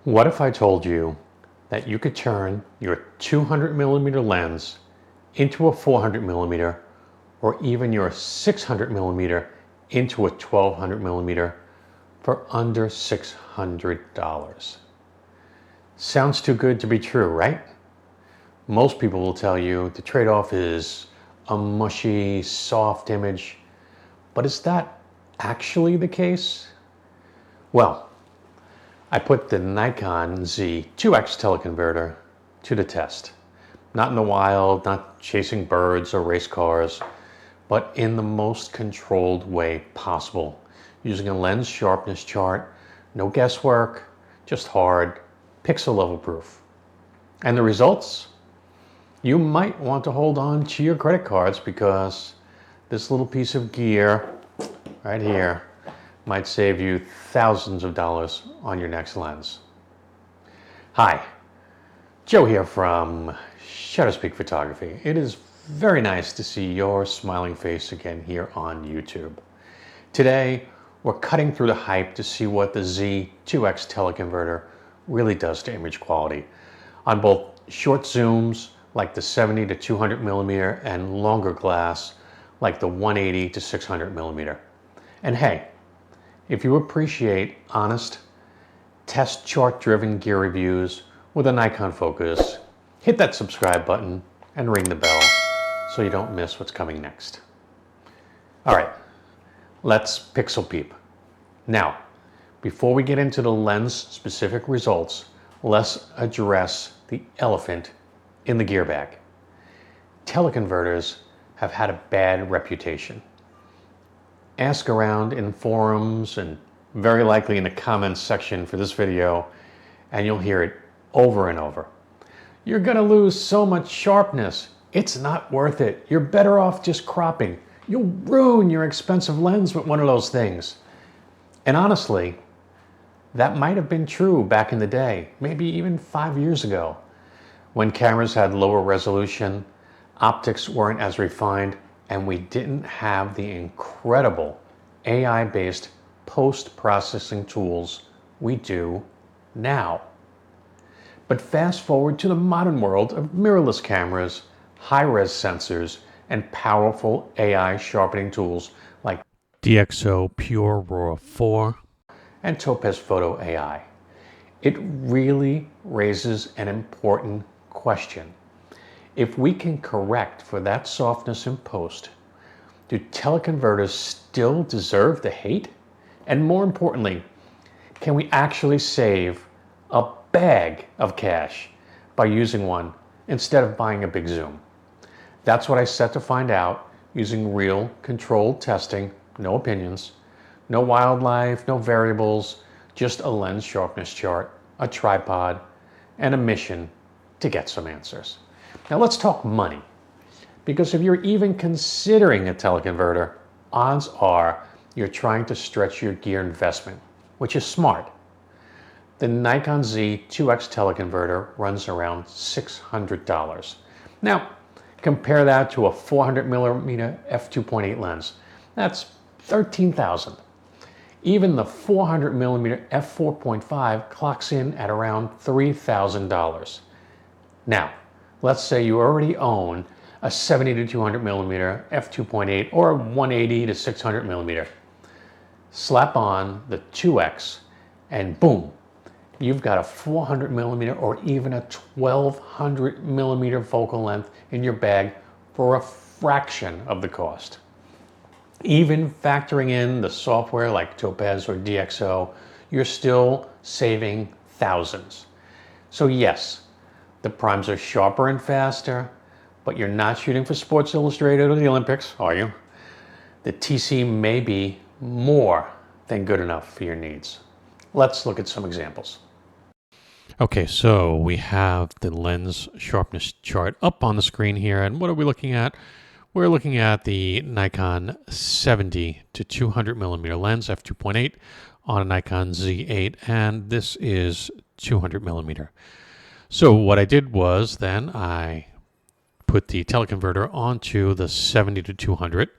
What if I told you that you could turn your 200 millimeter lens into a 400 millimeter, or even your 600 millimeter into a 1200 millimeter for under $600? Sounds too good to be true, right? Most people will tell you the trade-off is a mushy, soft image, but is that actually the case? Well, I put the Nikon Z 2X teleconverter to the test. Not in the wild, not chasing birds or race cars, but in the most controlled way possible, using a lens sharpness chart, no guesswork, just hard, pixel level proof. And the results? You might want to hold on to your credit cards, because this little piece of gear right here might save you thousands of dollars on your next lens. Hi, Joe here from Shutter Speak Photography. It is very nice to see your smiling face again here on YouTube. Today, we're cutting through the hype to see what the Z 2X teleconverter really does to image quality on both short zooms like the 70 to 200 millimeter and longer glass like the 180 to 600 millimeter. And hey, if you appreciate honest, test chart-driven gear reviews with a Nikon focus, hit that subscribe button and ring the bell so you don't miss what's coming next. All right, let's pixel peep. Now, before we get into the lens-specific results, let's address the elephant in the gear bag. Teleconverters have had a bad reputation. Ask around in forums and very likely in the comments section for this video, and you'll hear it over and over. You're gonna lose so much sharpness. It's not worth it. You're better off just cropping. You'll ruin your expensive lens with one of those things. And honestly, that might have been true back in the day, maybe even 5 years ago, when cameras had lower resolution, optics weren't as refined, and we didn't have the incredible AI-based post-processing tools we do now. But fast forward to the modern world of mirrorless cameras, high-res sensors, and powerful AI sharpening tools like DXO PureRAW 4 and Topaz Photo AI. It really raises an important question. If we can correct for that softness in post, do teleconverters still deserve the hate? And more importantly, can we actually save a bag of cash by using one instead of buying a big zoom? That's what I set to find out using real controlled testing, no opinions, no wildlife, no variables, just a lens sharpness chart, a tripod, and a mission to get some answers. Now let's talk money, because if you're even considering a teleconverter, odds are you're trying to stretch your gear investment, which is smart. The Nikon Z 2X teleconverter runs around $600. Now, compare that to a 400 millimeter f2.8 lens. That's $13,000. Even the 400 millimeter f4.5 clocks in at around $3,000. Now, let's say you already own a 70 to 200 millimeter f2.8 or a 180 to 600 millimeter. Slap on the 2X and boom, you've got a 400 millimeter or even a 1200 millimeter focal length in your bag for a fraction of the cost. Even factoring in the software like Topaz or DXO, you're still saving thousands. So yes, the primes are sharper and faster, but you're not shooting for Sports Illustrated or the Olympics, are you? The TC may be more than good enough for your needs. Let's look at some examples. Okay, so we have the lens sharpness chart up on the screen here, and what are we looking at? We're looking at the Nikon 70 to 200 millimeter lens f2.8 on a Nikon Z8, and this is 200 millimeter. So what I did was then I put the teleconverter onto the 70 to 200,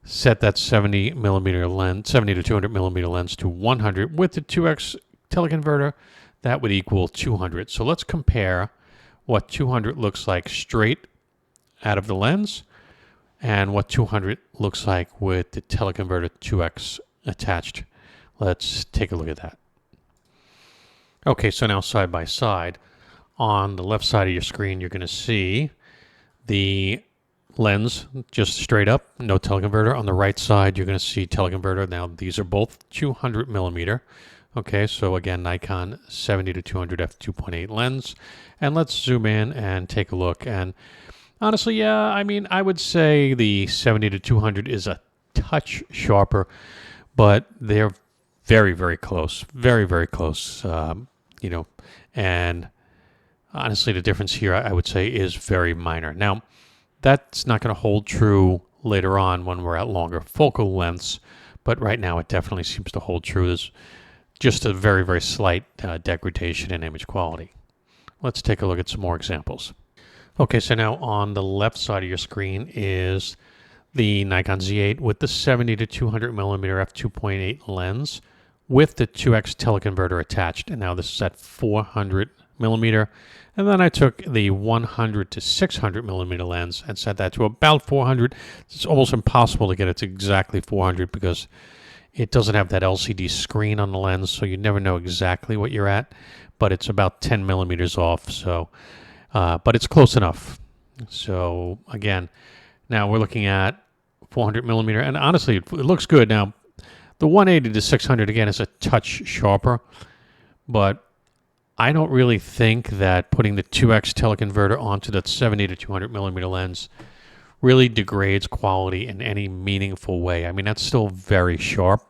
set that 70 to 200 millimeter lens to 100 with the 2X teleconverter, that would equal 200. So let's compare what 200 looks like straight out of the lens and what 200 looks like with the Teleconverter 2X attached. Let's take a look at that. Okay, so now side by side, on the left side of your screen, you're going to see the lens just straight up, no teleconverter. On the right side, you're going to see teleconverter. Now, these are both 200 millimeter. Okay, so again, Nikon 70 to 200 f2.8 lens. And let's zoom in and take a look. And honestly, yeah, I mean, I would say the 70 to 200 is a touch sharper, but they're very, very close. Very, very close, you know. And honestly, the difference here, I would say, is very minor. Now, that's not going to hold true later on when we're at longer focal lengths, but right now it definitely seems to hold true. There's just a very, very slight degradation in image quality. Let's take a look at some more examples. Okay, so now on the left side of your screen is the Nikon Z8 with the 70 to 200 millimeter f2.8 lens with the 2X teleconverter attached. And now this is at 400 millimeter. And then I took the 100 to 600 millimeter lens and set that to about 400. It's almost impossible to get it to exactly 400 because it doesn't have that LCD screen on the lens, so you never know exactly what you're at, but it's about 10 millimeters off. So, but it's close enough. So again, now we're looking at 400 millimeter, and honestly, it looks good. Now, the 180 to 600 again is a touch sharper, but I don't really think that putting the 2X teleconverter onto that 70 to 200 millimeter lens really degrades quality in any meaningful way. I mean, that's still very sharp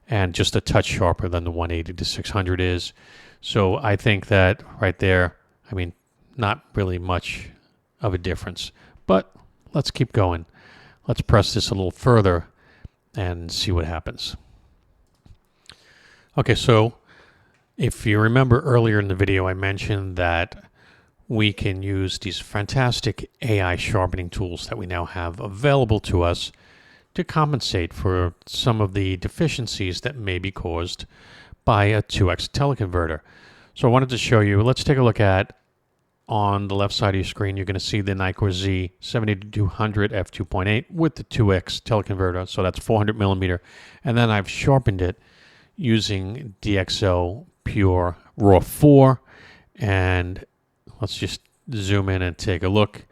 and just a touch sharper than the 180 to 600 is. So I think that right there, I mean, not really much of a difference. But let's keep going. Let's press this a little further and see what happens. Okay, so if you remember earlier in the video, I mentioned that we can use these fantastic AI sharpening tools that we now have available to us to compensate for some of the deficiencies that may be caused by a 2X teleconverter. So I wanted to show you, let's take a look at, on the left side of your screen, you're going to see the Nikon Z 70 to 200 f2.8 with the 2X teleconverter. So that's 400 millimeter. And then I've sharpened it using DXO PureRAW 4, and let's just zoom in and take a look,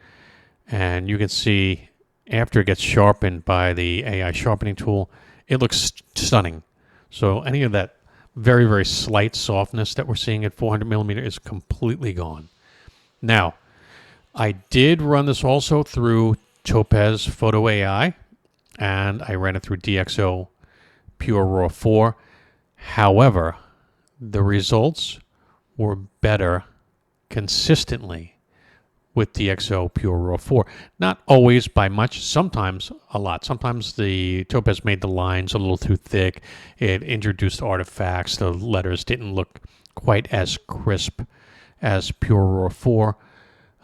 and you can see after it gets sharpened by the AI sharpening tool, it looks stunning. So any of that very, very slight softness that we're seeing at 400 millimeter is completely gone. Now, I did run this also through Topaz Photo AI, and I ran it through DXO PureRAW 4. However, the results were better consistently with DXO PureRAW 4. Not always by much, sometimes a lot. Sometimes the Topaz made the lines a little too thick. It introduced artifacts. The letters didn't look quite as crisp as PureRAW 4.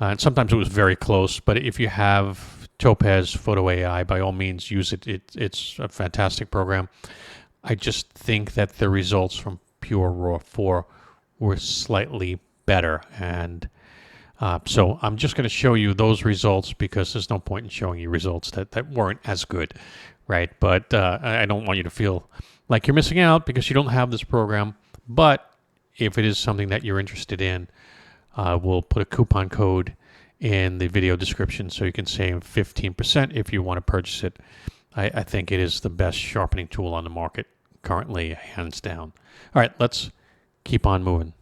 And sometimes it was very close, but if you have Topaz Photo AI, by all means use it. It's a fantastic program. I just think that the results from PureRAW 4 were slightly better, and so I'm just going to show you those results because there's no point in showing you results that weren't as good, right? But I don't want you to feel like you're missing out because you don't have this program. But if it is something that you're interested in, we'll put a coupon code in the video description so you can save 15% if you want to purchase it. I think it is the best sharpening tool on the market currently, hands down. All right, let's keep on moving.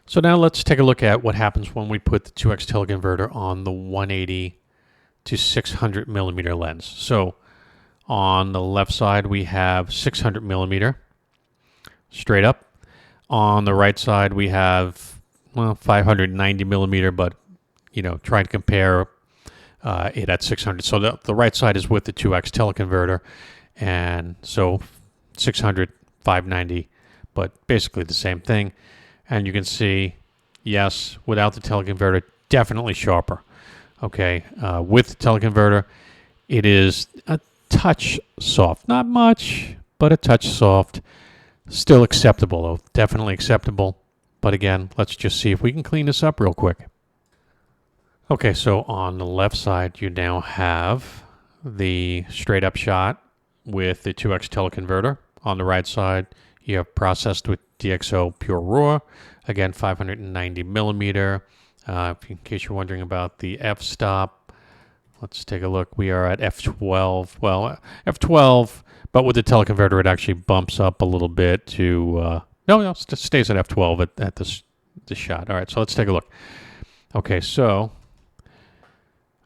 So now let's take a look at what happens when we put the 2X teleconverter on the 180 to 600 millimeter lens. So on the left side, we have 600 millimeter straight up. On the right side, we have 590 millimeter, but try to compare it at 600. So the right side is with the 2X teleconverter, and so 600, 590, but basically the same thing. And you can see, yes, without the teleconverter, definitely sharper. Okay, with the teleconverter, it is a touch soft. Not much, but a touch soft. Still acceptable though, definitely acceptable. But again, let's just see if we can clean this up real quick. Okay, so on the left side, you now have the straight up shot with the 2x teleconverter. On the right side, you have processed with DXO PureRAW, again 590 millimeter. In case you're wondering about the f-stop, let's take a look. We are at f12. Well, f12, but with the teleconverter, it actually bumps up a little bit to no, it stays at f12 at this shot. All right, so let's take a look. Okay, so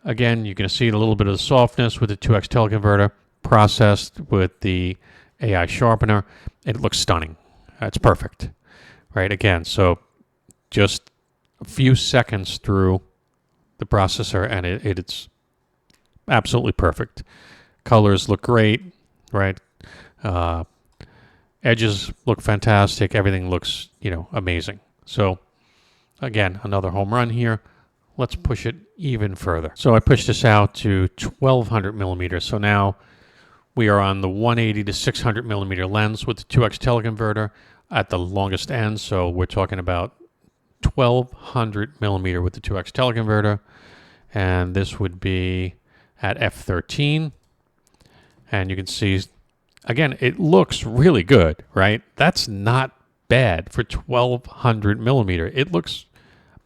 again, you can see a little bit of the softness with the 2x teleconverter processed with the AI sharpener. It looks stunning. It's perfect, right? Again, so just a few seconds through the processor and it's absolutely perfect. Colors look great, right? Edges look fantastic. Everything looks, amazing. So again, another home run here. Let's push it even further. So I pushed this out to 1200 millimeters. So now we are on the 180 to 600 millimeter lens with the 2x teleconverter at the longest end. So we're talking about 1200 millimeter with the 2x teleconverter. And this would be at f13. And you can see, again, it looks really good, right? That's not bad for 1200 millimeter. It looks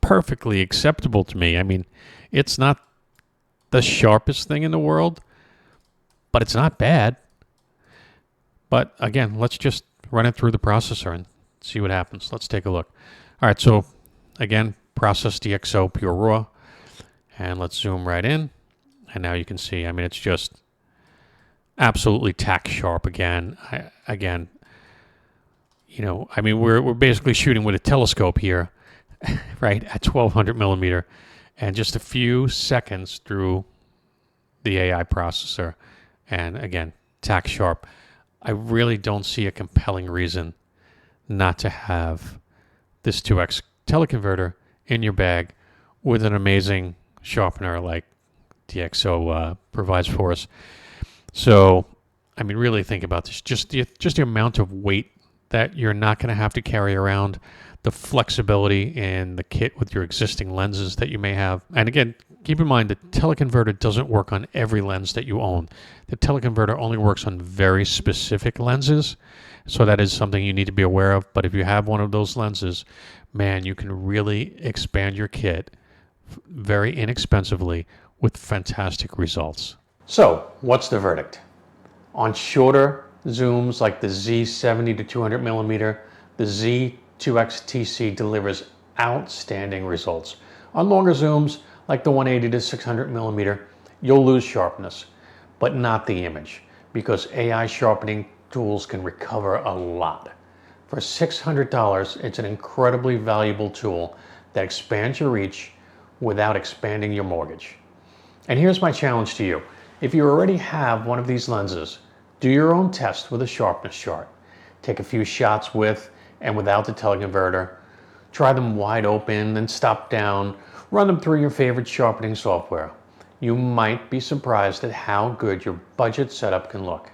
perfectly acceptable to me. I mean, it's not the sharpest thing in the world, but it's not bad. But again, let's just run it through the processor and see what happens. Let's take a look. All right, so again, process DXO PureRAW, and let's zoom right in. And now you can see, I mean, it's just absolutely tack sharp again. We're basically shooting with a telescope here, right, at 1200 millimeter, and just a few seconds through the AI processor. And again, tack sharp. I really don't see a compelling reason not to have this 2x teleconverter in your bag with an amazing sharpener like DXO provides for us. So, I mean, really think about this. Just the amount of weight that you're not going to have to carry around, the flexibility in the kit with your existing lenses that you may have. And again, keep in mind the teleconverter doesn't work on every lens that you own. The teleconverter only works on very specific lenses. So that is something you need to be aware of. But if you have one of those lenses, man, you can really expand your kit very inexpensively with fantastic results. So, what's the verdict? On shorter zooms like the Z 70 to 200 millimeter, the Z 2X TC delivers outstanding results. On longer zooms like the 180 to 600 millimeter, you'll lose sharpness, but not the image, because AI sharpening tools can recover a lot. For $600, it's an incredibly valuable tool that expands your reach without expanding your mortgage. And here's my challenge to you. If you already have one of these lenses, do your own test with a sharpness chart. Take a few shots with and without the teleconverter. Try them wide open and stop down. Run them through your favorite sharpening software. You might be surprised at how good your budget setup can look.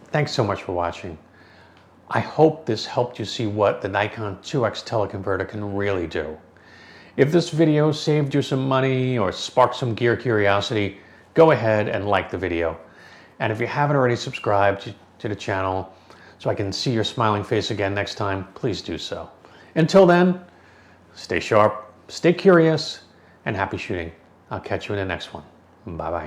Thanks so much for watching. I hope this helped you see what the Nikon 2X teleconverter can really do. If this video saved you some money or sparked some gear curiosity, go ahead and like the video. And if you haven't already subscribed to the channel so I can see your smiling face again next time, please do so. Until then, stay sharp, stay curious, and happy shooting. I'll catch you in the next one. Bye-bye.